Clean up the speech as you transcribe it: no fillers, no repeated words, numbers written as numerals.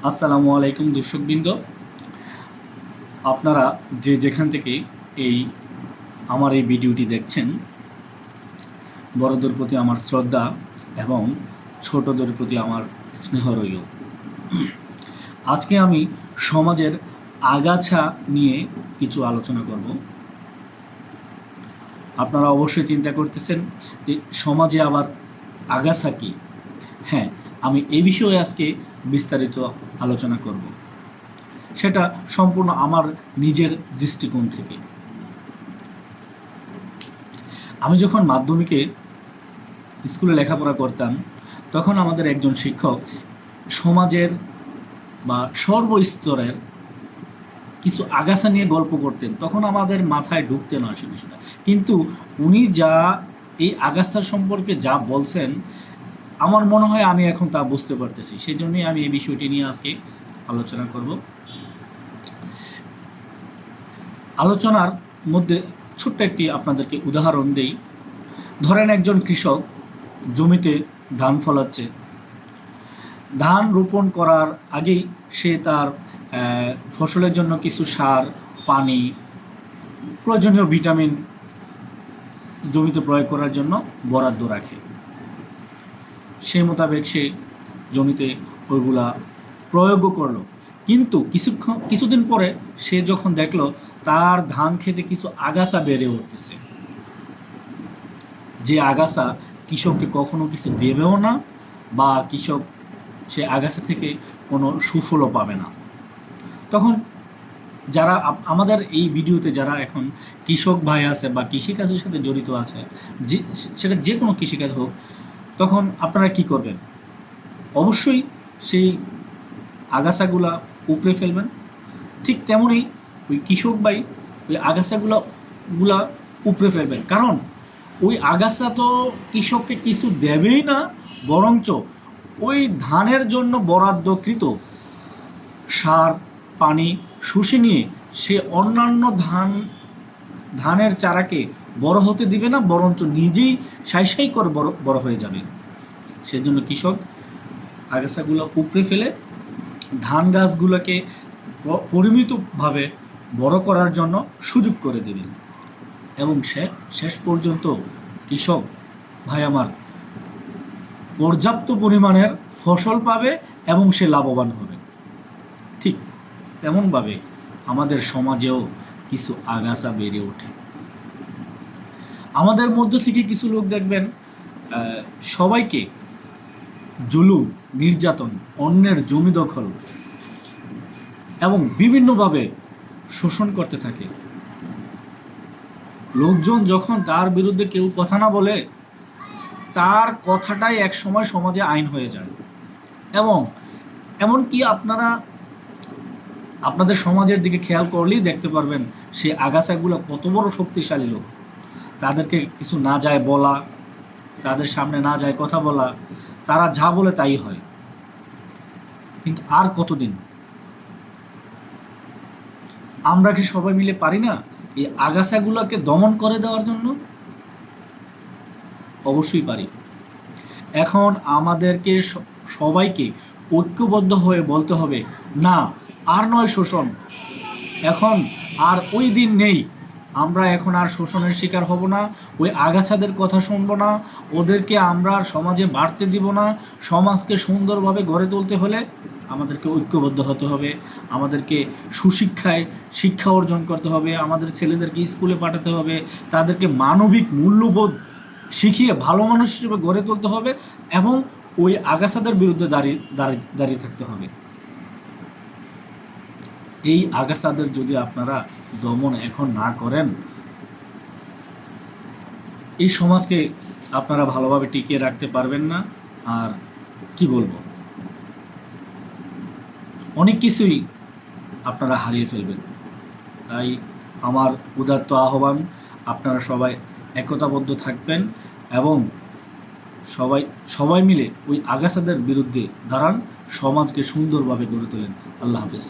আসসালামু আলাইকুম দর্শকবৃন্দ, আপনারা যে যেখান থেকে এই আমার এই ভিডিওটি দেখছেন, বড়দের প্রতি আমার শ্রদ্ধা এবং ছোটদের প্রতি আমার স্নেহ রইল। আজকে আমি সমাজের আগাছা নিয়ে কিছু আলোচনা করব। আপনারা অবশ্যই চিন্তা করতেছেন যে সমাজে আবার আগাছা কী। হ্যাঁ, আমি এই বিষয়ে আজকে বিস্তারিত আলোচনা করব, সেটা সম্পূর্ণ আমার নিজের দৃষ্টিকোণ থেকে। আমি যখন মাধ্যমিকে স্কুলে লেখাপড়া করতাম, তখন আমাদের একজন শিক্ষক সমাজের বা সর্বস্তরের কিছু আগাছা নিয়ে গল্প করতেন। তখন আমাদের মাথায় ঢুকতে না সে বিষয়টা, কিন্তু উনি যা এই আগাছার সম্পর্কে যা বলছেন, আমার মনে হয় আমি এখন তা বুঝতে পারতেছি। সেই জন্যই আমি এই বিষয়টি নিয়ে আজকে আলোচনা করব। আলোচনার মধ্যে ছোট্ট একটি আপনাদেরকে উদাহরণ দেই। ধরেন একজন কৃষক জমিতে ধান ফলাচ্ছে। ধান রোপণ করার আগেই সে তার ফসলের জন্য কিছু সার, পানি, প্রয়োজনীয় ভিটামিন জমিতে প্রয়োগ করার জন্য বরাদ্দ রাখে। সেই মোতাবেক সে জমিতে ওইগুলা প্রয়োগও করলো, কিন্তু কিছুদিন পরে সে যখন দেখলো তার ধান খেতে কিছু আগাছা বেড়ে উঠতেছে, যে আগাছা কৃষককে কখনো কিছু দেবেও না, বা কৃষক সে আগাছা থেকে কোনো সুফলও পাবে না। তখন যারা আমাদের এই ভিডিওতে যারা এখন কৃষক ভাই আছে বা কৃষিকাজের সাথে জড়িত আছে, যে সেটা যে কোনো কৃষিকাজ হোক, তখন আপনারা কি করবেন? অবশ্যই সেই আগাছাগুলা উপড়ে ফেলবেন। ঠিক তেমনই ওই কৃষক ভাই ওই আগাছাগুলা উপড়ে ফেলবেন, কারণ ওই আগাছা তো কৃষককে কিছু দেবেই না, বরঞ্চ ওই ধানের জন্য বরাদ্দকৃত সার, পানি শুষে নিয়ে সে অন্যান্য ধানের চারাকে বড় হতে দিবে না, বরঞ্চ নিজেই সাই করে বড় হয়ে যাবে। সেজন্য কৃষক আগাছাগুলো উপড়ে ফেলে ধান গাছগুলোকে পরিমিতভাবে বড় করার জন্য সুযোগ করে দেবেন, এবং শেষ পর্যন্ত কৃষক ভাই আমার পর্যাপ্ত পরিমাণের ফসল পাবে এবং সে লাভবান হবে। ঠিক তেমনভাবে আমাদের সমাজেও কিছু আগাছা বেড়ে ওঠে। আমাদের মধ্য থেকে কিছু লোক দেখবেন সবাইকে জুলুম, নির্যাতন, অন্যের জমি দখল এবং বিভিন্নভাবে শোষণ করতে থাকে। লোকজন যখন তার বিরুদ্ধে কেউ কথা না বলে, তার কথাটাই এক সময় সমাজে আইন হয়ে যায়। এবং এমনকি আপনারা আপনাদের সমাজের দিকে খেয়াল করলেই দেখতে পারবেন সে আগাছাগুলো কত বড় শক্তিশালী লোক। তাদেরকে কিছু না যায় বলা, তাদের সামনে না যায় কথা বলা, তারা যা বলে তাই হয়। কিন্তু আর কতদিন? আমরা কি সবাই মিলে পারি না এই আগাছাগুলোকে দমন করে দেওয়ার জন্য? অবশ্যই পারি। এখন আমাদেরকে সবাইকে ঐক্যবদ্ধ হয়ে বলতে হবে, না, আর নয় শোষণ। এখন আর ওই দিন নেই। আমরা এখন আর শোষণের শিকার হব না, ওই আগাছাদের কথা শুনবো না, ওদেরকে আমরা সমাজে বাড়তে দিব না। সমাজকে সুন্দরভাবে গড়ে তুলতে হলে আমাদেরকে ঐক্যবদ্ধ হতে হবে, আমাদেরকে সুশিক্ষায় শিক্ষা অর্জন করতে হবে, আমাদের ছেলেদেরকে স্কুলে পাঠাতে হবে, তাদেরকে মানবিক মূল্যবোধ শিখিয়ে ভালো মানুষ হিসেবে গড়ে তুলতে হবে, এবং ওই আগাছাদের বিরুদ্ধে দাঁড়িয়ে থাকতে হবে। এই আগাছাদের যদি আপনারা দমন এখন না করেন, এই সমাজকে আপনারা ভালোভাবে টিকিয়ে রাখতে পারবেন না। আর কি বলবো, অনেক কিছুই আপনারা হারিয়ে ফেলবেন। তাই আমার উদাত্ত আহ্বান, আপনারা সবাই একতাবদ্ধ থাকবেন এবং সবাই মিলে ওই আগাছাদের বিরুদ্ধে দাঁড়ান, সমাজকে সুন্দরভাবে গড়ে তোলেন। আল্লাহ হাফেজ।